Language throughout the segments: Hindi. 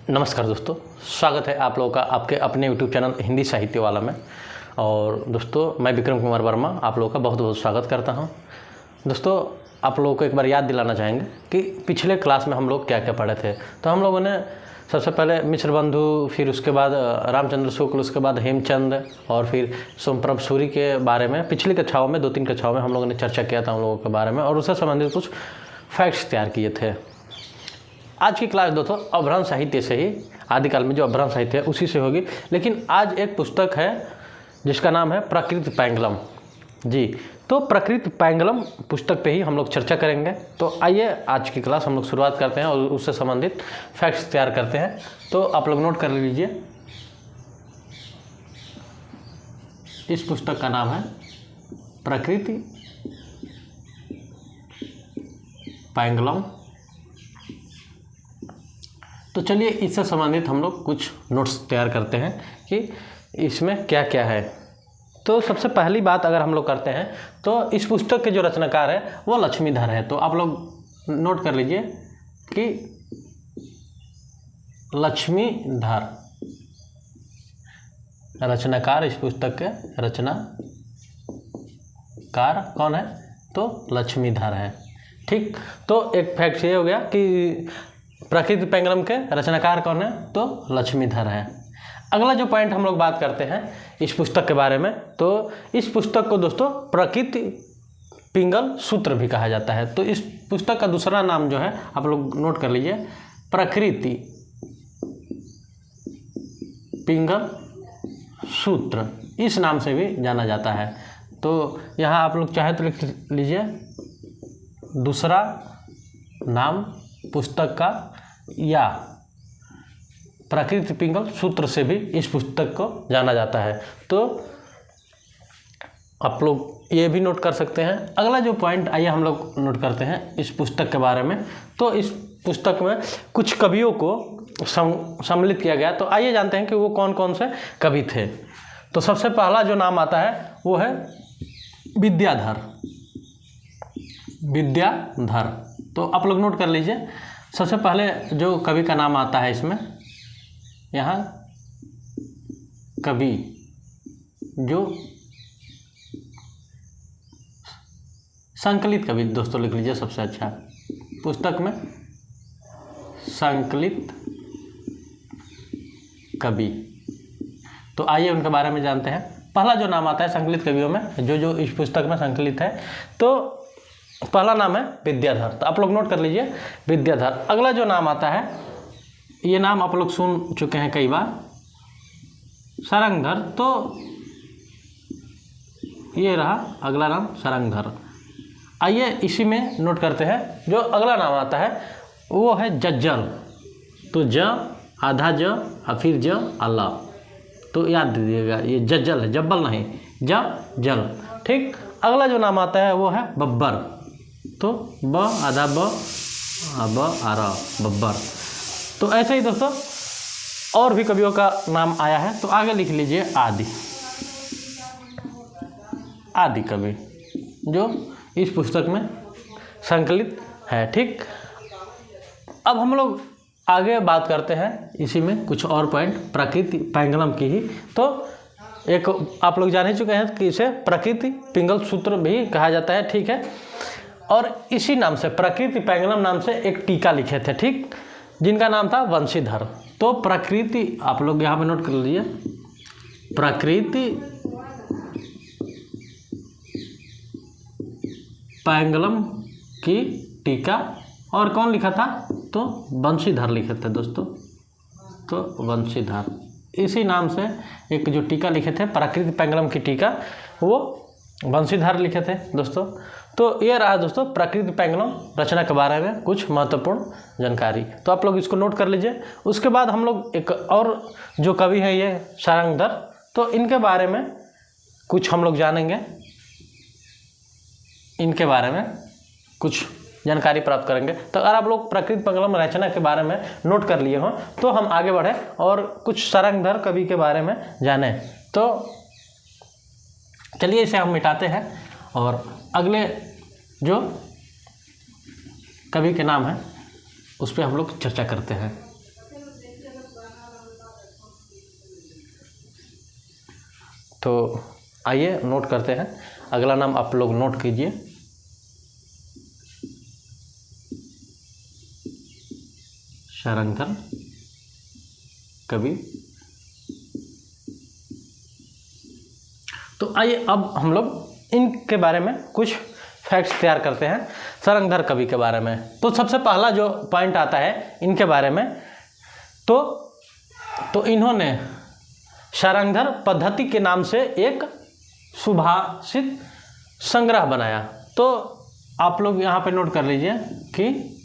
नमस्कार दोस्तों, स्वागत है आप लोगों का आपके अपने यूट्यूब चैनल हिंदी साहित्य वाला में। और दोस्तों मैं विक्रम कुमार वर्मा आप लोगों का बहुत बहुत स्वागत करता हूं। दोस्तों आप लोगों को एक बार याद दिलाना चाहेंगे कि पिछले क्लास में हम लोग क्या क्या पढ़े थे। तो हम लोगों ने सबसे पहले मिश्र बंधु, फिर उसके बाद रामचंद्र शुक्ल, उसके बाद हेमचंद और फिर सोमप्रभ सूरी के बारे में पिछली कक्षाओं में 2-3 कक्षाओं में हम लोगों ने चर्चा किया था उन लोगों के बारे में और उससे संबंधित कुछ फैक्ट्स तैयार किए थे। आज की क्लास दोस्तों अभ्रंश साहित्य से ही, आदिकाल में जो अभ्रंश साहित्य है उसी से होगी। लेकिन आज एक पुस्तक है जिसका नाम है प्रकृति पैंगलम जी। तो प्रकृति पैंगलम पुस्तक पे ही हम लोग चर्चा करेंगे। तो आइए आज की क्लास हम लोग शुरुआत करते हैं और उससे संबंधित फैक्ट्स तैयार करते हैं। तो आप लोग नोट कर लीजिए, इस पुस्तक का नाम है प्रकृति पैंगलम। तो चलिए इससे संबंधित हम लोग कुछ नोट्स तैयार करते हैं कि इसमें क्या क्या है। तो सबसे पहली बात अगर हम लोग करते हैं तो इस पुस्तक के जो रचनाकार है वो लक्ष्मीधर है। तो आप लोग नोट कर लीजिए कि लक्ष्मीधर रचनाकार, इस पुस्तक के रचनाकार कौन है? तो लक्ष्मीधर है। ठीक, तो एक फैक्ट ये हो गया कि प्रकृति पैंगलम के रचनाकार कौन है? तो लक्ष्मीधर है। अगला जो पॉइंट हम लोग बात करते हैं इस पुस्तक के बारे में, तो इस पुस्तक को दोस्तों प्रकृति पिंगल सूत्र भी कहा जाता है। तो इस पुस्तक का दूसरा नाम जो है आप लोग नोट कर लीजिए, प्रकृति पिंगल सूत्र, इस नाम से भी जाना जाता है। तो यहाँ आप लोग चाहे तो लिख लीजिए दूसरा नाम पुस्तक का, या प्रकृति पिंगल सूत्र से भी इस पुस्तक को जाना जाता है। तो आप लोग ये भी नोट कर सकते हैं। अगला जो पॉइंट आइए हम लोग नोट करते हैं इस पुस्तक के बारे में। तो इस पुस्तक में कुछ कवियों को सम्मिलित किया गया। तो आइए जानते हैं कि वो कौन कौन से कवि थे। तो सबसे पहला जो नाम आता है वो है विद्याधर। विद्याधर, तो आप लोग नोट कर लीजिए, सबसे पहले जो कवि का नाम आता है इसमें, यहाँ कवि जो संकलित कवि दोस्तों लिख लीजिए सबसे अच्छा पुस्तक में, संकलित कवि। तो आइए उनके बारे में जानते हैं। पहला जो नाम आता है संकलित कवियों में, जो इस पुस्तक में संकलित है, तो पहला नाम है विद्याधर। तो आप लोग नोट कर लीजिए विद्याधर। अगला जो नाम आता है, ये नाम आप लोग सुन चुके हैं कई बार, सारंगधर। तो ये रहा अगला नाम, सारंगधर। आइए इसी में नोट करते हैं जो अगला नाम आता है वो है जज्जल। तो ज आधा ज और फिर ज अल्ला, तो याद दीजिएगा ये जज्जल है, जब्बल नहीं, जल। ठीक, अगला जो नाम आता है वो है बब्बर। तो ब आधा ब आरा, बब्बर। तो ऐसे ही दोस्तों और भी कवियों का नाम आया है। तो आगे लिख लीजिए आदि। आदि कवि जो इस पुस्तक में संकलित है। ठीक, अब हम लोग आगे बात करते हैं इसी में कुछ और पॉइंट प्रकृति पैंगलम की ही। तो एक आप लोग जान ही चुके हैं कि इसे प्रकृति पिंगल सूत्र भी कहा जाता है। ठीक है, और इसी नाम से प्रकृति पैंगलम नाम से एक टीका लिखे थे, ठीक, जिनका नाम था वंशीधर। तो प्रकृति आप लोग यहाँ पे नोट कर लीजिए, प्रकृति पैंगलम की टीका, और कौन लिखा था? तो वंशीधर लिखे थे दोस्तों। तो वंशीधर इसी नाम से एक जो टीका लिखे थे प्रकृति पैंगलम की टीका, वो वंशीधर लिखे थे दोस्तों। तो ये रहा दोस्तों प्रकृति पैंगलम रचना के बारे में कुछ महत्वपूर्ण जानकारी। तो आप लोग इसको नोट कर लीजिए। उसके बाद हम लोग एक और जो कवि है ये सारंगधर, तो इनके बारे में कुछ हम लोग जानेंगे, इनके बारे में कुछ जानकारी प्राप्त करेंगे। तो अगर आप लोग प्रकृति पैंगलम रचना के बारे में नोट कर लिए हों तो हम आगे बढ़े और कुछ सारंगधर कवि के बारे में जानें। तो चलिए इसे हम मिटाते हैं और अगले जो कवि के नाम है उस पर हम लोग चर्चा करते हैं। तो आइए नोट करते हैं। अगला नाम आप लोग नोट कीजिए, सारंगधर कवि। तो आइए अब हम लोग इनके बारे में कुछ फैक्ट्स तैयार करते हैं सारंगधर कवि के बारे में। तो सबसे पहला जो पॉइंट आता है इनके बारे में, तो इन्होंने सारंगधर पद्धति के नाम से एक सुभाषित संग्रह बनाया। तो आप लोग यहाँ पे नोट कर लीजिए कि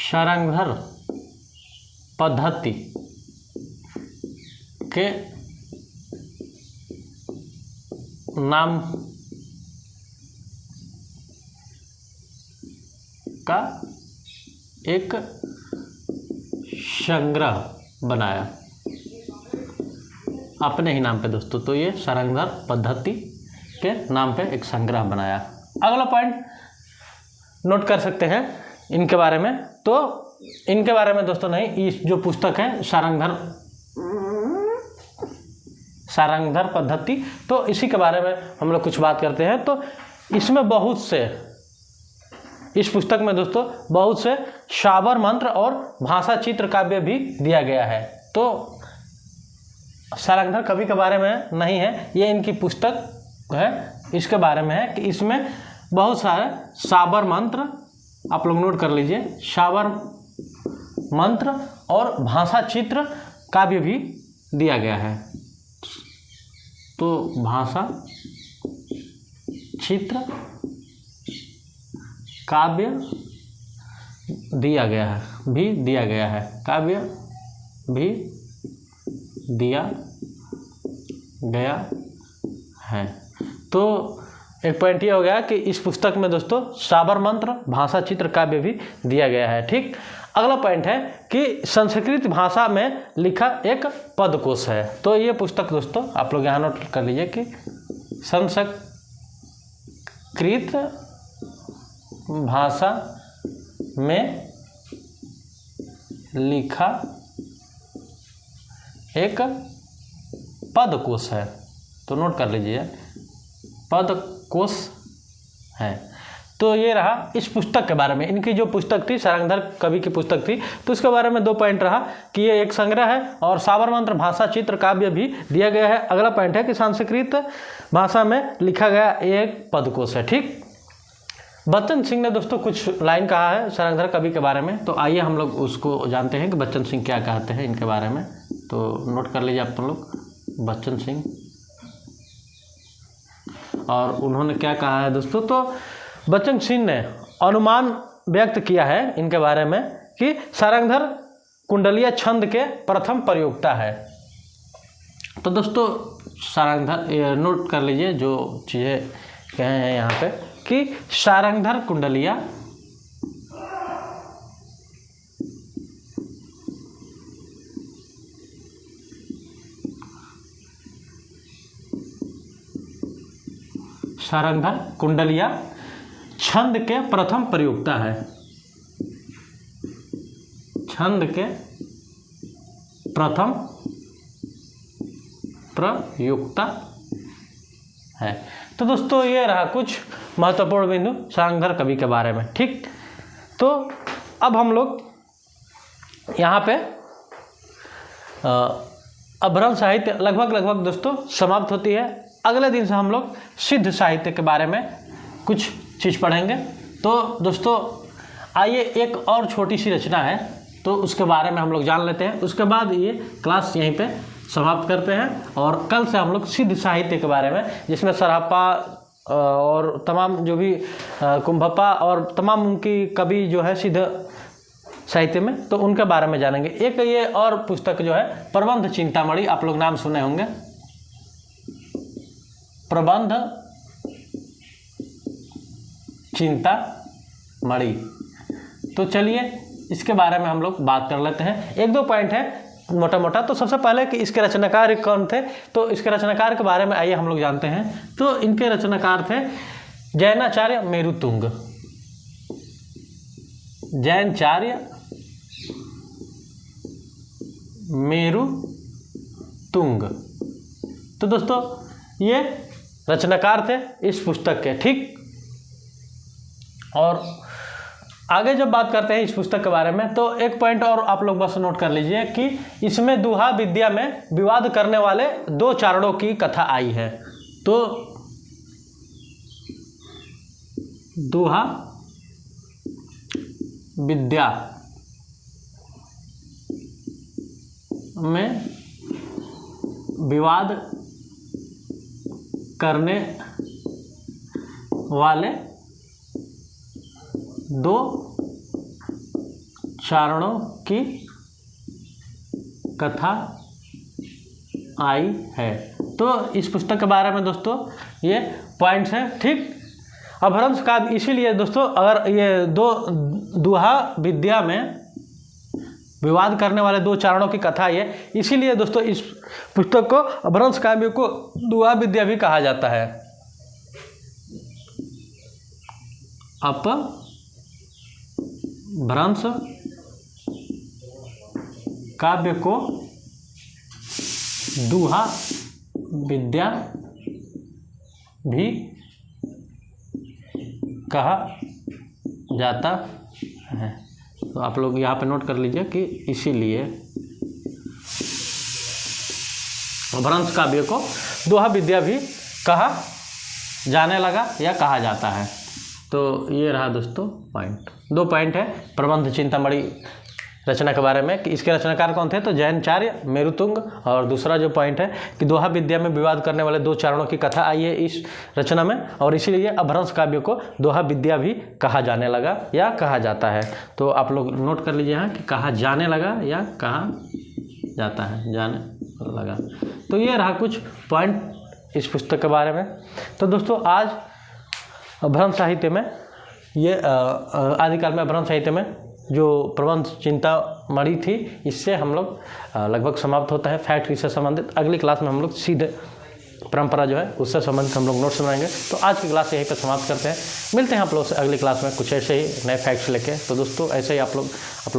सारंगधर पद्धति के नाम का एक संग्रह बनाया अपने ही नाम पे दोस्तों। तो ये सारंगधर पद्धति के नाम पे एक संग्रह बनाया। अगला पॉइंट नोट कर सकते हैं इनके बारे में। तो इनके बारे में दोस्तों नहीं, इस जो पुस्तक है सारंगधर पद्धति, तो इसी के बारे में हम लोग कुछ बात करते हैं। तो इसमें इस पुस्तक में दोस्तों बहुत से शाबर मंत्र और भाषा चित्र काव्य भी दिया गया है। तो सारंगधर कवि के बारे में नहीं है, ये इनकी पुस्तक है, इसके बारे में है कि इसमें बहुत सारे शाबर मंत्र, आप लोग नोट कर लीजिए, शाबर मंत्र और भाषा चित्र काव्य भी दिया गया है। तो भाषा चित्र काव्य दिया गया है, काव्य भी दिया गया है। तो एक पॉइंट ये हो गया कि इस पुस्तक में दोस्तों शाबर मंत्र, भाषा चित्र काव्य भी दिया गया है। ठीक, अगला पॉइंट है कि संस्कृत भाषा में लिखा एक पदकोश है। तो ये पुस्तक दोस्तों आप लोग यहाँ नोट कर लीजिए कि संस्कृत भाषा में लिखा एक पदकोश है। तो नोट कर लीजिए, पदकोश है। तो ये रहा इस पुस्तक के बारे में। इनकी जो पुस्तक थी, सारंगधर कवि की पुस्तक थी, तो उसके बारे में 2 पॉइंट रहा कि ये एक संग्रह है और शाबर मंत्र, भाषा चित्र काव्य भी दिया गया है। अगला पॉइंट है कि संस्कृत भाषा में लिखा गया एक पदकोश है। ठीक, बच्चन सिंह ने दोस्तों कुछ लाइन कहा है सारंगधर कवि के बारे में। तो आइए हम लोग उसको जानते हैं कि बच्चन सिंह क्या कहते हैं इनके बारे में। तो नोट कर लीजिए आप लोग, बच्चन सिंह, और उन्होंने क्या कहा है दोस्तों। तो बच्चन सिंह ने अनुमान व्यक्त किया है इनके बारे में कि सारंगधर कुंडलीय छंद के प्रथम प्रयोक्ता है। तो दोस्तों सारंगधर, नोट कर लीजिए जो चीज़ें कहे हैं यहाँ पे कि सारंगधर कुंडलीय छंद के प्रथम प्रयोक्ता है। छंद के प्रथम प्रयोक्ता है। तो दोस्तों ये रहा कुछ महत्वपूर्ण बिंदु सारंगधर कवि के बारे में। ठीक, तो अब हम लोग यहाँ पे अभ्रंश साहित्य लगभग दोस्तों समाप्त होती है। अगले दिन से हम लोग सिद्ध साहित्य के बारे में कुछ चीज़ पढ़ेंगे। तो दोस्तों आइए एक और छोटी सी रचना है, तो उसके बारे में हम लोग जान लेते हैं। उसके बाद ये क्लास यहीं पे समाप्त करते हैं और कल से हम लोग सिद्ध साहित्य के बारे में, जिसमें सरापा और तमाम जो भी कुंभप्पा और तमाम उनकी कवि जो है सिद्ध साहित्य में, तो उनके बारे में जानेंगे। एक ये और पुस्तक जो है प्रबंध चिंतामणि, आप लोग नाम सुने होंगे, प्रबंध चिंतामणि। तो चलिए इसके बारे में हम लोग बात कर लेते हैं। 1-2 पॉइंट है मोटा मोटा। तो सबसे पहले कि इसके रचनाकार कौन थे, तो इसके रचनाकार के बारे में आइए हम लोग जानते हैं। तो इनके रचनाकार थे जैनाचार्य मेरुतुंग। जैनाचार्य मेरुतुंग। तो दोस्तों ये रचनाकार थे इस पुस्तक के, ठीक। और आगे जब बात करते हैं इस पुस्तक के बारे में तो एक पॉइंट और आप लोग बस नोट कर लीजिए कि इसमें दोहा विद्या में विवाद करने वाले दो चारणों की कथा आई है। तो दोहा विद्या में विवाद करने वाले दो चारणों की कथा आई है। तो इस पुस्तक के बारे में दोस्तों ये पॉइंट्स हैं, ठीक। अपभ्रंश काव्य इसीलिए दोस्तों, अगर ये दोहा विद्या में विवाद करने वाले दो चारणों की कथा है, इसीलिए दोस्तों इस पुस्तक को अपभ्रंश काव्य को दोहा विद्या भी कहा जाता है। अपभ्रंश काव्य को दोहा विद्या भी कहा जाता है। तो आप लोग यहाँ पे नोट कर लीजिए कि इसीलिए अपभ्रंश काव्य को दोहा विद्या भी कहा जाने लगा या कहा जाता है। तो ये रहा दोस्तों पॉइंट, दो पॉइंट है प्रबंध चिंतामणि रचना के बारे में कि इसके रचनाकार कौन थे, तो जैनाचार्य मेरुतुंग। और दूसरा जो पॉइंट है कि दोहा विद्या में विवाद करने वाले दो चारणों की कथा आई है इस रचना में, और इसीलिए अपभ्रंश काव्य को दोहा विद्या भी कहा जाने लगा या कहा जाता है। तो आप लोग नोट कर लीजिए यहाँ कि कहा जाने लगा या कहा जाता है, जाने लगा। तो ये रहा कुछ पॉइंट इस पुस्तक के बारे में। तो दोस्तों आज अपभ्रंश साहित्य में ये आदिकाल में अपभ्रंश साहित्य में जो प्रबंध चिंतामणि थी, इससे हम लोग लगभग समाप्त होता है फैक्ट से संबंधित। अगली क्लास में हम लोग सीधे परंपरा जो है उससे संबंधित हम लोग नोट्स बनाएंगे। तो आज की क्लास यहीं पर समाप्त करते हैं, मिलते हैं आप लोग से अगली क्लास में कुछ ऐसे ही नए फैक्ट्स लेके। तो दोस्तों ऐसे ही आप लोग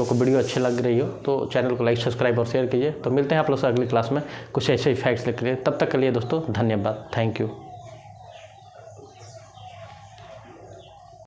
को वीडियो अच्छी लग रही हो तो चैनल को लाइक सब्सक्राइब और शेयर कीजिए। तो मिलते हैं आप लोग से अगली क्लास में कुछ ऐसे ही फैक्ट्स लेकर। तब तक के लिए दोस्तों धन्यवाद, थैंक यू।